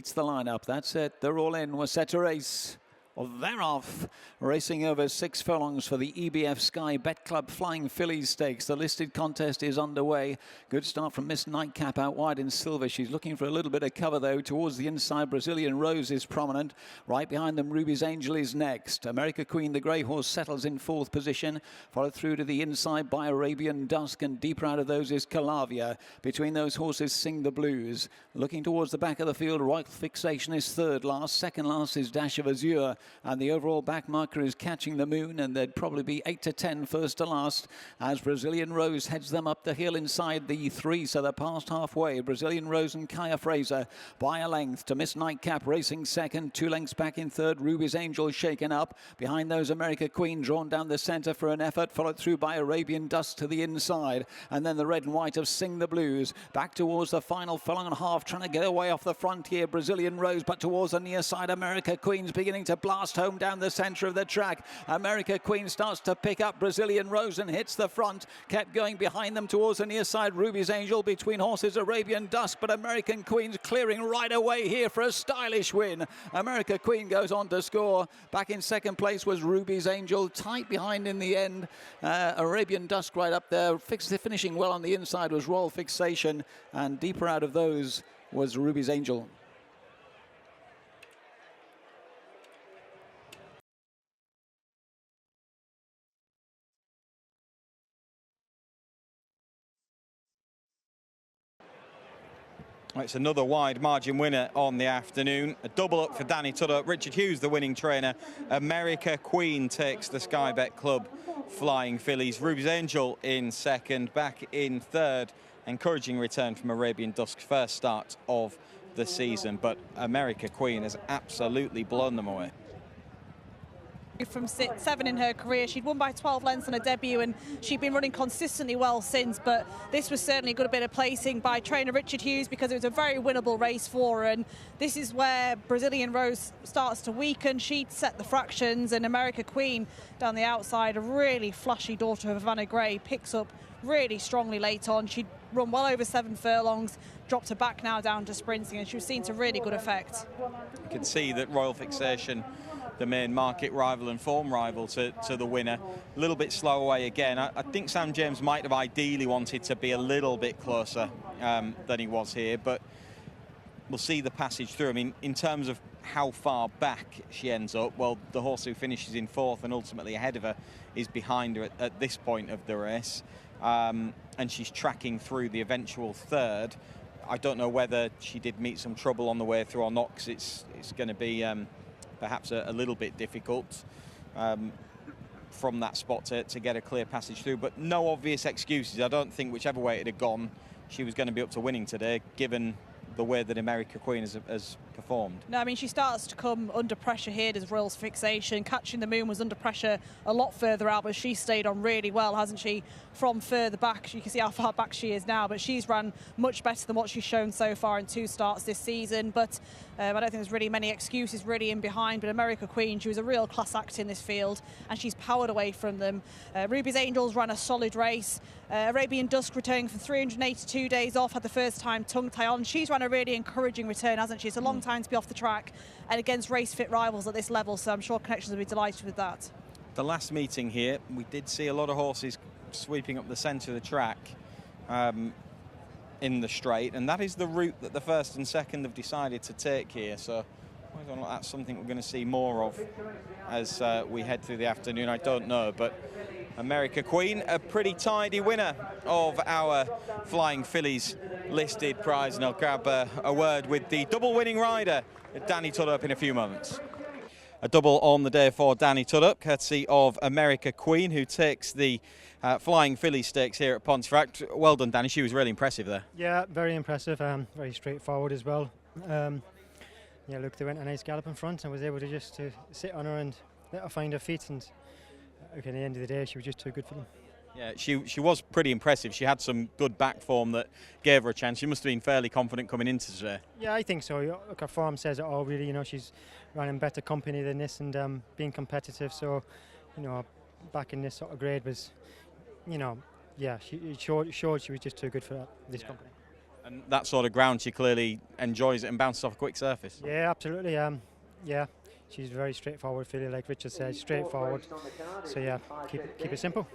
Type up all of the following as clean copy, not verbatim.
completes the lineup. That's it. They're all in. We're set to race. Well, they're off, racing over 6 furlongs for the EBF Sky Bet Club Flying Fillies Stakes. The listed contest is underway. Good start from Miss Nightcap out wide in silver. She's looking for a little bit of cover, though. Towards the inside, Brazilian Rose is prominent. Right behind them, Ruby's Angel is next. America Queen, the grey horse, settles in 4th position. Followed through to the inside by Arabian Dusk, and deeper out of those is Calavia. Between those horses, Sing the Blues. Looking towards the back of the field, Royal Fixation is 3rd last. 2nd last is Dash of Azure. And the overall back marker is Catching the Moon, and there'd probably be 8 to 10 first to last as Brazilian Rose heads them up the hill inside the 3, so they're past halfway. Brazilian Rose and Kaya Fraser by a length to Miss Nightcap racing 2nd, 2 lengths back in 3rd. Ruby's Angel shaken up. Behind those, America Queen drawn down the centre for an effort, followed through by Arabian Dusk to the inside, and then the red and white of Sing the Blues. Back towards the final furlong and a half, trying to get away off the front here, Brazilian Rose, but towards the near side, America Queen's beginning to blast home down the centre of the track. America Queen starts to pick up Brazilian Rose and hits the front. Kept going behind them towards the near side, Ruby's Angel. Between horses, Arabian Dusk, but American Queen's clearing right away here for a stylish win. America Queen goes on to score. Back in 2nd place was Ruby's Angel, tight behind in the end. Arabian Dusk right up there. Finishing well on the inside was Royal Fixation, and deeper out of those was Ruby's Angel. It's another wide margin winner on the afternoon. A double up for Danny Tudor. Richard Hughes, the winning trainer. America Queen takes the Sky Bet Club Flying Fillies. Ruby's Angel in 2nd, back in 3rd. Encouraging return from Arabian Dusk's first start of the season, but America Queen has absolutely blown them away. From 7 in her career. She'd won by 12 lengths on her debut, and she'd been running consistently well since, but this was certainly a good bit of placing by trainer Richard Hughes, because it was a very winnable race for her, and this is where Brazilian Rose starts to weaken. She'd set the fractions, and America Queen down the outside, a really flashy daughter of Havana Grey, picks up really strongly late on. She'd run well over 7 furlongs, dropped her back now down to sprinting, and she was seen to really good effect. You can see that Royal Fixation, the main market rival and form rival to the winner, a little bit slow away again. I think Sam James might have ideally wanted to be a little bit closer than he was here, but we'll see the passage through. I mean, in terms of how far back she ends up, well, the horse who finishes in 4th and ultimately ahead of her is behind her at this point of the race, and she's tracking through the eventual 3rd. I don't know whether she did meet some trouble on the way through or not, because it's going to be perhaps a little bit difficult from that spot to get a clear passage through, but no obvious excuses. I don't think whichever way it had gone, she was going to be up to winning today, given the way that America Queen has performed. No, I mean, she starts to come under pressure here. Does Royal's Fixation. Catching the Moon was under pressure a lot further out, but she stayed on really well, hasn't she, from further back. You can see how far back she is now, but she's ran much better than what she's shown so far in 2 starts this season. But I don't think there's really many excuses really in behind, but America Queen, she was a real class act in this field, and she's powered away from them. Ruby's Angels ran a solid race. Arabian Dusk returning for 382 days off, had the first time tongue tie on. She's run a really encouraging return, hasn't she? It's a long time to be off the track and against race-fit rivals at this level, so I'm sure Connections will be delighted with that. The last meeting here, we did see a lot of horses sweeping up the centre of the track in the straight, and that is the route that the 1st and 2nd have decided to take here, so whether or not that's something we're going to see more of as we head through the afternoon, I don't know, but America Queen, a pretty tidy winner of our Flying Fillies listed prize, and I'll grab a word with the double winning rider, Danny Tudor, in a few moments. A double on the day for Danny Tudor, courtesy of America Queen, who takes the Flying Fillies Stakes here at Pontefract. Well done, Danny. She was really impressive there. Yeah, very impressive. Very straightforward as well. Yeah, look, they went a nice gallop in front and was able to just sit on her and let her find her feet. And look, at the end of the day, she was just too good for them. Yeah, she was pretty impressive. She had some good back form that gave her a chance. She must have been fairly confident coming into today. Yeah, I think so. Look, her form says it all, really. You know, she's running better company than this and being competitive. So, you know, back in this sort of grade was, you know, yeah, she showed she was just too good for this company. And that sort of ground, she clearly enjoys it and bounces off a quick surface. Yeah, absolutely. Yeah, she's very straightforward filly, like Richard said, straightforward. So yeah, keep it simple.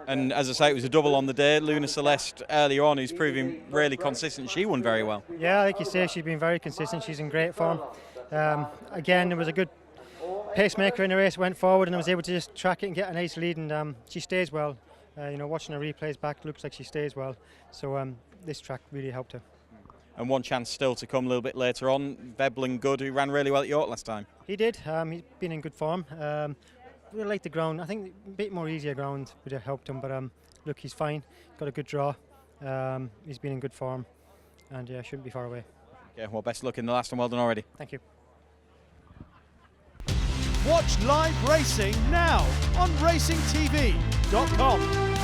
And as I say, it was a double on the day. Luna Celeste earlier on, who's proving really consistent. She won very well. Yeah, like you say, she's been very consistent. She's in great form. Again, there was a good pacemaker in the race, went forward and I was able to just track it and get a nice lead, and she stays well. Watching her replays back, looks like she stays well. So this track really helped her. And one chance still to come a little bit later on. Veblen Good, who ran really well at York last time. He did. He's been in good form. Really like the ground. I think a bit more easier ground would have helped him, but look, he's fine. Got a good draw. He's been in good form, and yeah, shouldn't be far away. Okay, well, best of luck in the last one. Well done already. Thank you. Watch live racing now on racingtv.com.